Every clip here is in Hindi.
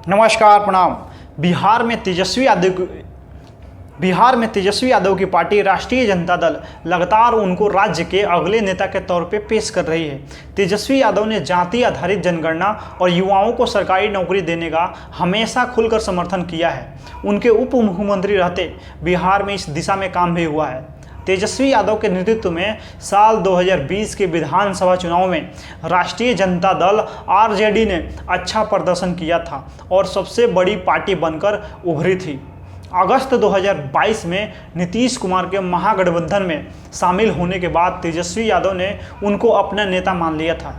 नमस्कार, प्रणाम। बिहार में तेजस्वी यादव की पार्टी राष्ट्रीय जनता दल लगातार उनको राज्य के अगले नेता के तौर पे पेश कर रही है। तेजस्वी यादव ने जाति आधारित जनगणना और युवाओं को सरकारी नौकरी देने का हमेशा खुलकर समर्थन किया है। उनके उप मुख्यमंत्री रहते बिहार में इस दिशा में काम भी हुआ है। तेजस्वी यादव के नेतृत्व में साल 2020 के विधानसभा चुनाव में राष्ट्रीय जनता दल आरजेडी ने अच्छा प्रदर्शन किया था और सबसे बड़ी पार्टी बनकर उभरी थी। अगस्त 2022 में नीतीश कुमार के महागठबंधन में शामिल होने के बाद तेजस्वी यादव ने उनको अपना नेता मान लिया था।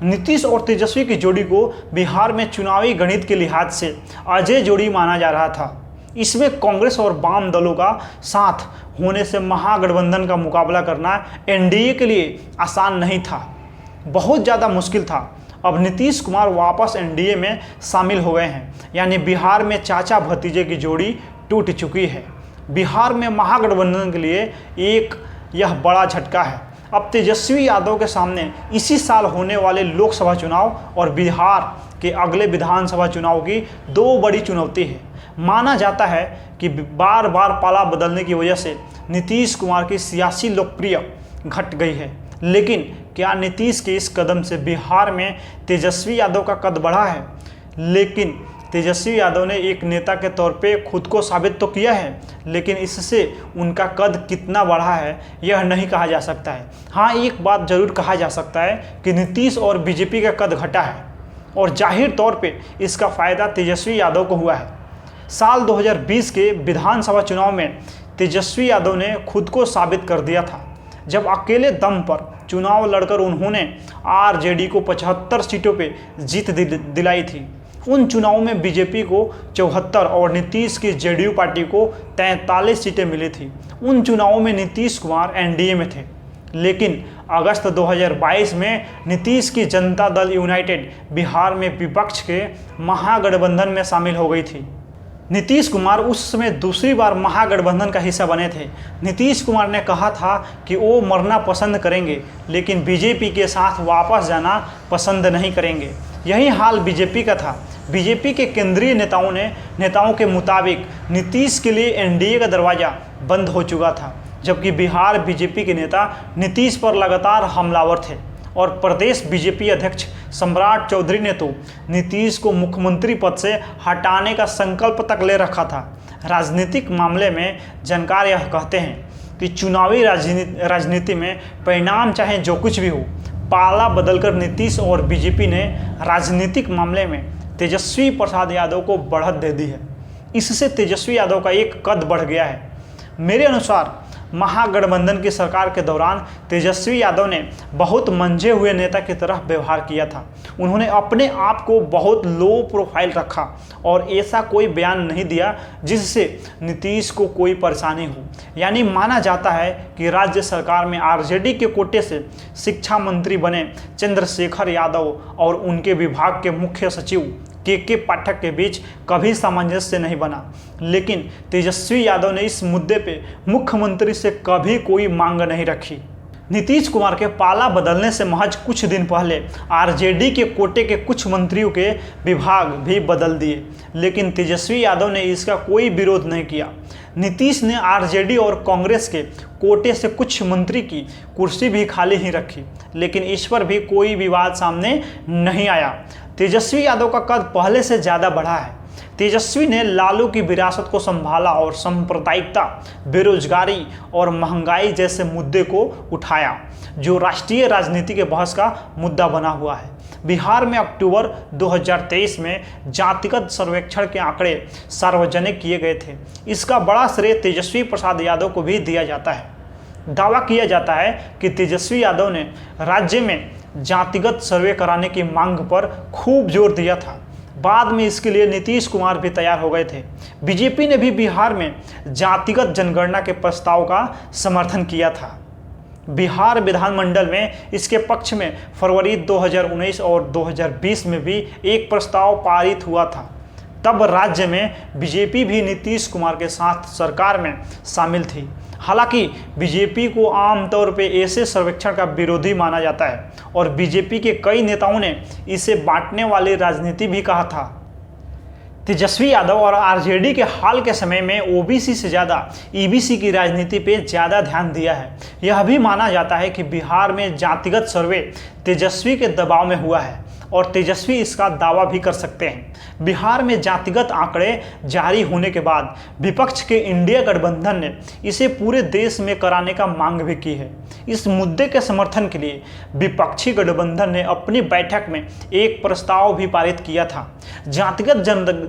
नीतीश और तेजस्वी की जोड़ी को बिहार में चुनावी गणित के लिहाज से अजय जोड़ी माना जा रहा था। इसमें कांग्रेस और वाम दलों का साथ होने से महागठबंधन का मुकाबला करना एनडीए के लिए आसान नहीं था, बहुत ज़्यादा मुश्किल था। अब नीतीश कुमार वापस एनडीए में शामिल हो गए हैं, यानी बिहार में चाचा भतीजे की जोड़ी टूट चुकी है। बिहार में महागठबंधन के लिए यह बड़ा झटका है। अब तेजस्वी यादव के सामने इसी साल होने वाले लोकसभा चुनाव और बिहार के अगले विधानसभा चुनाव की दो बड़ी चुनौती है। माना जाता है कि बार बार पाला बदलने की वजह से नीतीश कुमार की सियासी लोकप्रियता घट गई है, लेकिन क्या नीतीश के इस कदम से बिहार में तेजस्वी यादव का कद बढ़ा है? लेकिन तेजस्वी यादव ने एक नेता के तौर पे खुद को साबित तो किया है, लेकिन इससे उनका कद कितना बढ़ा है यह नहीं कहा जा सकता है। हाँ, एक बात जरूर कहा जा सकता है कि नीतीश और बीजेपी का कद घटा है और जाहिर तौर पे इसका फ़ायदा तेजस्वी यादव को हुआ है। साल 2020 के विधानसभा चुनाव में तेजस्वी यादव ने खुद को साबित कर दिया था, जब अकेले दम पर चुनाव लड़कर उन्होंने आरजेडी को 75 सीटों पे जीत दिलाई थी। उन चुनावों में बीजेपी को 74 और नीतीश की जेडीयू पार्टी को 43 सीटें मिली थी। उन चुनावों में नीतीश कुमार एनडीए में थे, लेकिन अगस्त 2022 में नीतीश की जनता दल यूनाइटेड बिहार में विपक्ष के महागठबंधन में शामिल हो गई थी। नीतीश कुमार उस समय दूसरी बार महागठबंधन का हिस्सा बने थे। नीतीश कुमार ने कहा था कि वो मरना पसंद करेंगे, लेकिन बीजेपी के साथ वापस जाना पसंद नहीं करेंगे। यही हाल बीजेपी का था। बीजेपी के केंद्रीय नेताओं के मुताबिक नीतीश के लिए एनडीए का दरवाज़ा बंद हो चुका था, जबकि बिहार बीजेपी के नेता नीतीश पर लगातार हमलावर थे और प्रदेश बीजेपी अध्यक्ष सम्राट चौधरी ने तो नीतीश को मुख्यमंत्री पद से हटाने का संकल्प तक ले रखा था। राजनीतिक मामले में जानकार यह कहते हैं कि चुनावी राजनीति में परिणाम चाहे जो कुछ भी हो, पाला बदलकर नीतीश और बीजेपी ने राजनीतिक मामले में तेजस्वी प्रसाद यादव को बढ़त दे दी है। इससे तेजस्वी यादव का एक कद बढ़ गया है। मेरे अनुसार महागठबंधन की सरकार के दौरान तेजस्वी यादव ने बहुत मंझे हुए नेता की तरह व्यवहार किया था। उन्होंने अपने आप को बहुत लो प्रोफाइल रखा और ऐसा कोई बयान नहीं दिया जिससे नीतीश को कोई परेशानी हो। यानी माना जाता है कि राज्य सरकार में आरजेडी के कोटे से शिक्षा मंत्री बने चंद्रशेखर यादव और उनके विभाग के मुख्य सचिव के पाठक के बीच कभी सामंजस्य नहीं बना, लेकिन तेजस्वी यादव ने इस मुद्दे पे मुख्यमंत्री से कभी कोई मांग नहीं रखी। नीतीश कुमार के पाला बदलने से महज कुछ दिन पहले आरजेडी के कोटे के कुछ मंत्रियों के विभाग भी बदल दिए, लेकिन तेजस्वी यादव ने इसका कोई विरोध नहीं किया। नीतीश ने आरजेडी और कांग्रेस के कोटे से कुछ मंत्री की कुर्सी भी खाली ही रखी, लेकिन इस पर भी कोई विवाद सामने नहीं आया। तेजस्वी यादव का कद पहले से ज़्यादा बढ़ा है। तेजस्वी ने लालू की विरासत को संभाला और सांप्रदायिकता, बेरोजगारी और महंगाई जैसे मुद्दे को उठाया, जो राष्ट्रीय राजनीति के बहस का मुद्दा बना हुआ है। बिहार में अक्टूबर 2023 में जातिगत सर्वेक्षण के आंकड़े सार्वजनिक किए गए थे। इसका बड़ा श्रेय तेजस्वी प्रसाद यादव को भी दिया जाता है। दावा किया जाता है कि तेजस्वी यादव ने राज्य में जातिगत सर्वे कराने की मांग पर खूब जोर दिया था। बाद में इसके लिए नीतीश कुमार भी तैयार हो गए थे। बीजेपी ने भी बिहार में जातिगत जनगणना के प्रस्ताव का समर्थन किया था। बिहार विधानमंडल में इसके पक्ष में फरवरी 2019 और 2020 में भी एक प्रस्ताव पारित हुआ था। तब राज्य में बीजेपी भी नीतीश कुमार के साथ सरकार में शामिल थी। हालांकि बीजेपी को आमतौर पे ऐसे सर्वेक्षण का विरोधी माना जाता है और बीजेपी के कई नेताओं ने इसे बांटने वाली राजनीति भी कहा था। तेजस्वी यादव और आरजेडी के हाल के समय में ओबीसी से ज़्यादा ईबीसी की राजनीति पे ज़्यादा ध्यान दिया है। यह भी माना जाता है कि बिहार में जातिगत सर्वे तेजस्वी के दबाव में हुआ है और तेजस्वी इसका दावा भी कर सकते हैं। बिहार में जातिगत आंकड़े जारी होने के बाद विपक्ष के इंडिया गठबंधन ने इसे पूरे देश में कराने का मांग भी की है। इस मुद्दे के समर्थन के लिए विपक्षी गठबंधन ने अपनी बैठक में एक प्रस्ताव भी पारित किया था। जातिगत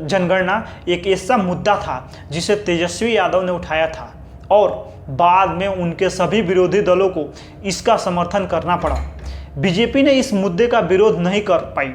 जनगणना एक ऐसा मुद्दा था जिसे तेजस्वी यादव ने उठाया था और बाद में उनके सभी विरोधी दलों को इसका समर्थन करना पड़ा। बीजेपी ने इस मुद्दे का विरोध नहीं कर पाई।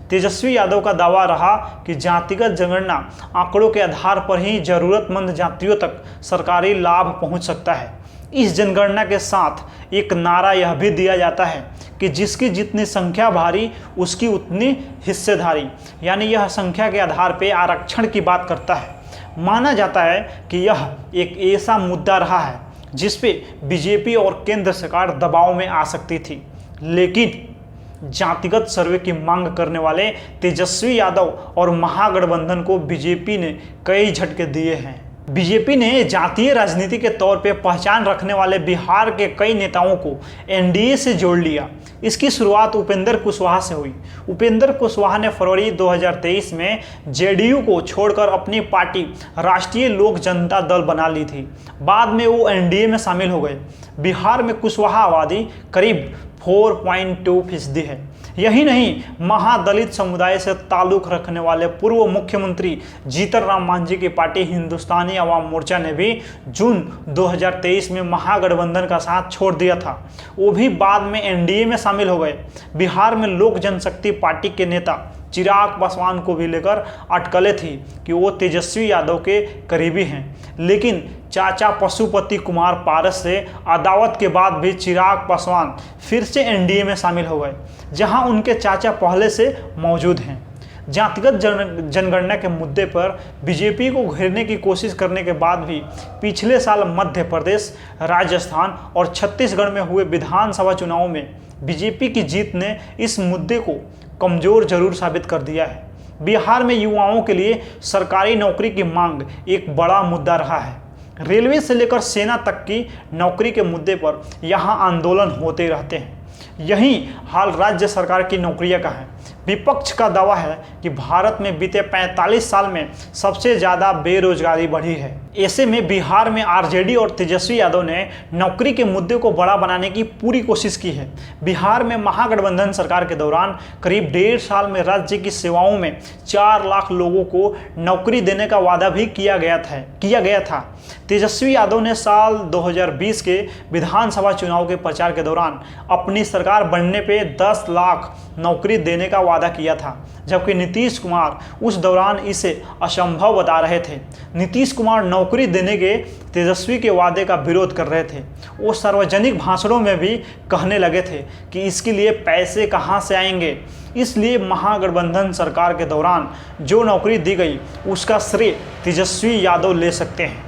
तेजस्वी यादव का दावा रहा कि जातिगत जनगणना आंकड़ों के आधार पर ही जरूरतमंद जातियों तक सरकारी लाभ पहुंच सकता है। इस जनगणना के साथ एक नारा यह भी दिया जाता है कि जिसकी जितनी संख्या भारी उसकी उतनी हिस्सेदारी, यानी यह संख्या के आधार पर आरक्षण की बात करता है। माना जाता है कि यह एक ऐसा मुद्दा रहा है जिस पे बीजेपी और केंद्र सरकार दबाव में आ सकती थी, लेकिन जातिगत सर्वे की मांग करने वाले तेजस्वी यादव और महागठबंधन को बीजेपी ने कई झटके दिए हैं। बीजेपी ने जातीय राजनीति के तौर पे पहचान रखने वाले बिहार के कई नेताओं को एनडीए से जोड़ लिया। इसकी शुरुआत उपेंद्र कुशवाहा से हुई। उपेंद्र कुशवाहा ने फरवरी 2023 में जेडीयू को छोड़कर अपनी पार्टी राष्ट्रीय लोक जनता दल बना ली थी। बाद में वो एनडीए में शामिल हो गए। बिहार में कुशवाहा आबादी करीब 4.2% है। यही नहीं, महादलित समुदाय से ताल्लुक़ रखने वाले पूर्व मुख्यमंत्री जीतन राम मांझी की पार्टी हिंदुस्तानी अवाम मोर्चा ने भी जून 2023 में महागठबंधन का साथ छोड़ दिया था। वो भी बाद में एनडीए में शामिल हो गए। बिहार में लोक जनशक्ति पार्टी के नेता चिराग पासवान को भी लेकर अटकलें थी कि वो तेजस्वी यादव के करीबी हैं, लेकिन चाचा पशुपति कुमार पारस से अदावत के बाद भी चिराग पासवान फिर से एनडीए में शामिल हो गए, जहां उनके चाचा पहले से मौजूद हैं। जातिगत जनगणना के मुद्दे पर बीजेपी को घेरने की कोशिश करने के बाद भी पिछले साल मध्य प्रदेश, राजस्थान और छत्तीसगढ़ में हुए विधानसभा चुनावों में बीजेपी की जीत ने इस मुद्दे को कमज़ोर जरूर साबित कर दिया है। बिहार में युवाओं के लिए सरकारी नौकरी की मांग एक बड़ा मुद्दा रहा है। रेलवे से लेकर सेना तक की नौकरी के मुद्दे पर यहाँ आंदोलन होते रहते हैं। यही हाल राज्य सरकार की नौकरियों का है। विपक्ष का दावा है कि भारत में बीते 45 साल में सबसे ज़्यादा बेरोजगारी बढ़ी है। ऐसे में बिहार में आरजेडी और तेजस्वी यादव ने नौकरी के मुद्दे को बड़ा बनाने की पूरी कोशिश की है। बिहार में महागठबंधन सरकार के दौरान करीब 1.5 साल में राज्य की सेवाओं में 4 लाख लोगों को नौकरी देने का वादा भी किया गया था। तेजस्वी यादव ने साल 2020 के विधानसभा चुनाव के प्रचार के दौरान अपनी सरकार बनने पे 10 लाख नौकरी देने का वादा किया था, जबकि नीतीश कुमार उस दौरान इसे असंभव बता रहे थे। नीतीश कुमार नौकरी देने के तेजस्वी के वादे का विरोध कर रहे थे। वो सार्वजनिक भाषणों में भी कहने लगे थे कि इसके लिए पैसे कहां से आएंगे। इसलिए महागठबंधन सरकार के दौरान जो नौकरी दी गई उसका श्रेय तेजस्वी यादव ले सकते हैं।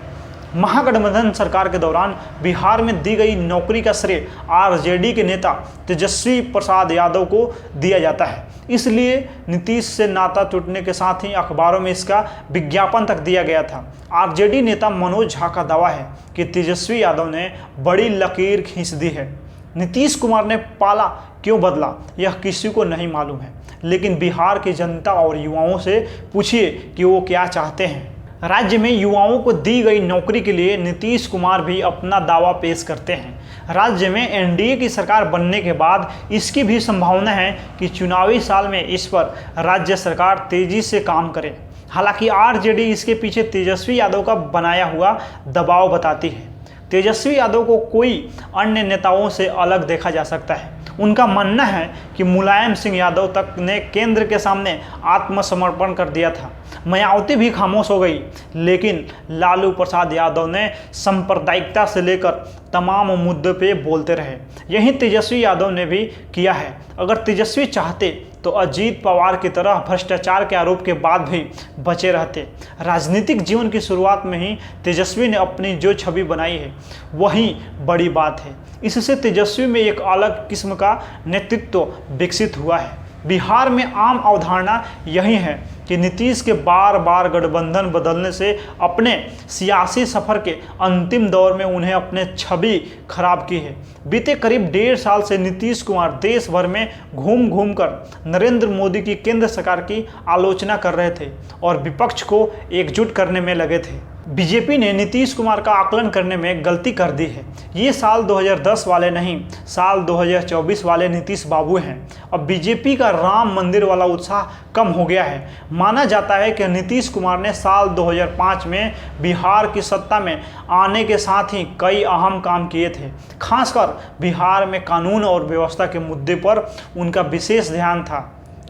महागठबंधन सरकार के दौरान बिहार में दी गई नौकरी का श्रेय आरजेडी के नेता तेजस्वी प्रसाद यादव को दिया जाता है। इसलिए नीतीश से नाता टूटने के साथ ही अखबारों में इसका विज्ञापन तक दिया गया था। आरजेडी नेता मनोज झा का दावा है कि तेजस्वी यादव ने बड़ी लकीर खींच दी है। नीतीश कुमार ने पाला क्यों बदला यह किसी को नहीं मालूम है, लेकिन बिहार की जनता और युवाओं से पूछिए कि वो क्या चाहते हैं। राज्य में युवाओं को दी गई नौकरी के लिए नीतीश कुमार भी अपना दावा पेश करते हैं। राज्य में एनडीए की सरकार बनने के बाद इसकी भी संभावना है कि चुनावी साल में इस पर राज्य सरकार तेजी से काम करे। हालांकि आरजेडी इसके पीछे तेजस्वी यादव का बनाया हुआ दबाव बताती है। तेजस्वी यादव को कोई अन्य नेताओं से अलग देखा जा सकता है। उनका मानना है कि मुलायम सिंह यादव तक ने केंद्र के सामने आत्मसमर्पण कर दिया था। मायावती भी खामोश हो गई, लेकिन लालू प्रसाद यादव ने सांप्रदायिकता से लेकर तमाम मुद्दों पे बोलते रहे। यही तेजस्वी यादव ने भी किया है। अगर तेजस्वी चाहते तो अजीत पवार की तरह भ्रष्टाचार के आरोप के बाद भी बचे रहते। राजनीतिक जीवन की शुरुआत में ही तेजस्वी ने अपनी जो छवि बनाई है वही बड़ी बात है। इससे तेजस्वी में एक अलग किस्म का नेतृत्व विकसित हुआ है। बिहार में आम अवधारणा यही है कि नीतीश के बार बार गठबंधन बदलने से अपने सियासी सफर के अंतिम दौर में उन्हें अपने छवि खराब की है। बीते करीब 1.5 साल से नीतीश कुमार देश भर में घूम घूम कर नरेंद्र मोदी की केंद्र सरकार की आलोचना कर रहे थे और विपक्ष को एकजुट करने में लगे थे। बीजेपी ने नीतीश कुमार का आकलन करने में गलती कर दी है। ये साल 2010 वाले नहीं, साल 2024 वाले नीतीश बाबू हैं। अब बीजेपी का राम मंदिर वाला उत्साह कम हो गया है। माना जाता है कि नीतीश कुमार ने साल 2005 में बिहार की सत्ता में आने के साथ ही कई अहम काम किए थे। खासकर बिहार में कानून और व्यवस्था के मुद्दे पर उनका विशेष ध्यान था।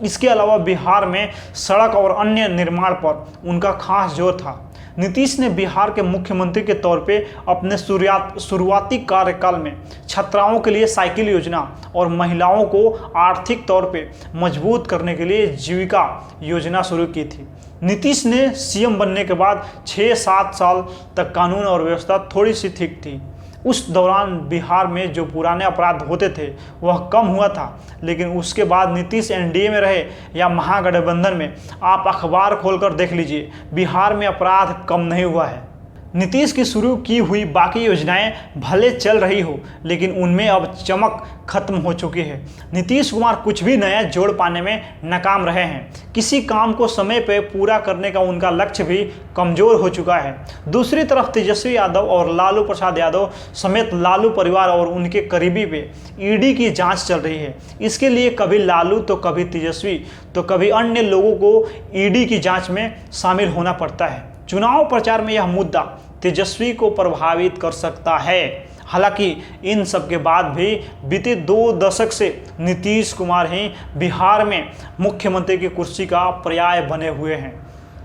इसके अलावा बिहार में सड़क और अन्य निर्माण पर उनका खास जोर था। नीतीश ने बिहार के मुख्यमंत्री के तौर पे अपने शुरुआती कार्यकाल में छात्राओं के लिए साइकिल योजना और महिलाओं को आर्थिक तौर पे मजबूत करने के लिए जीविका योजना शुरू की थी। नीतीश ने सीएम बनने के बाद 6-7 साल तक कानून और व्यवस्था थोड़ी सी ठीक थी। उस दौरान बिहार में जो पुराने अपराध होते थे वह कम हुआ था, लेकिन उसके बाद नीतीश एनडीए में रहे या महागठबंधन में, आप अखबार खोलकर देख लीजिए, बिहार में अपराध कम नहीं हुआ है। नीतीश की शुरू की हुई बाकी योजनाएं भले चल रही हो, लेकिन उनमें अब चमक खत्म हो चुकी है। नीतीश कुमार कुछ भी नया जोड़ पाने में नाकाम रहे हैं। किसी काम को समय पर पूरा करने का उनका लक्ष्य भी कमज़ोर हो चुका है। दूसरी तरफ तेजस्वी यादव और लालू प्रसाद यादव समेत लालू परिवार और उनके करीबी पे ईडी की जांच चल रही है। इसके लिए कभी लालू तो कभी तेजस्वी तो कभी अन्य लोगों को ईडी की जाँच में शामिल होना पड़ता है। चुनाव प्रचार में यह मुद्दा तेजस्वी को प्रभावित कर सकता है। हालांकि इन सब के बाद भी बीते 2 दशक से नीतीश कुमार ही बिहार में मुख्यमंत्री की कुर्सी का पर्याय बने हुए हैं।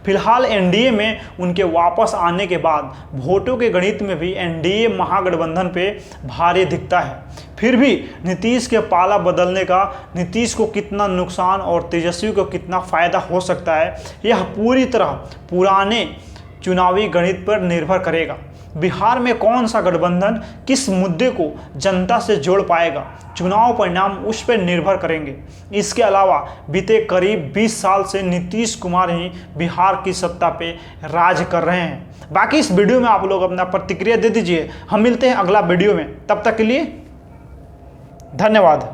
फिलहाल एनडीए में उनके वापस आने के बाद वोटों के गणित में भी एनडीए महागठबंधन पे भारी दिखता है। फिर भी नीतीश के पाला बदलने का नीतीश को कितना नुकसान और तेजस्वी को कितना फ़ायदा हो सकता है, यह पूरी तरह पुराने चुनावी गणित पर निर्भर करेगा। बिहार में कौन सा गठबंधन किस मुद्दे को जनता से जोड़ पाएगा, चुनाव परिणाम उस पर निर्भर करेंगे। इसके अलावा बीते करीब 20 साल से नीतीश कुमार ही बिहार की सत्ता पे राज कर रहे हैं। बाकी इस वीडियो में आप लोग अपना प्रतिक्रिया दे दीजिए। हम मिलते हैं अगला वीडियो में, तब तक के लिए धन्यवाद।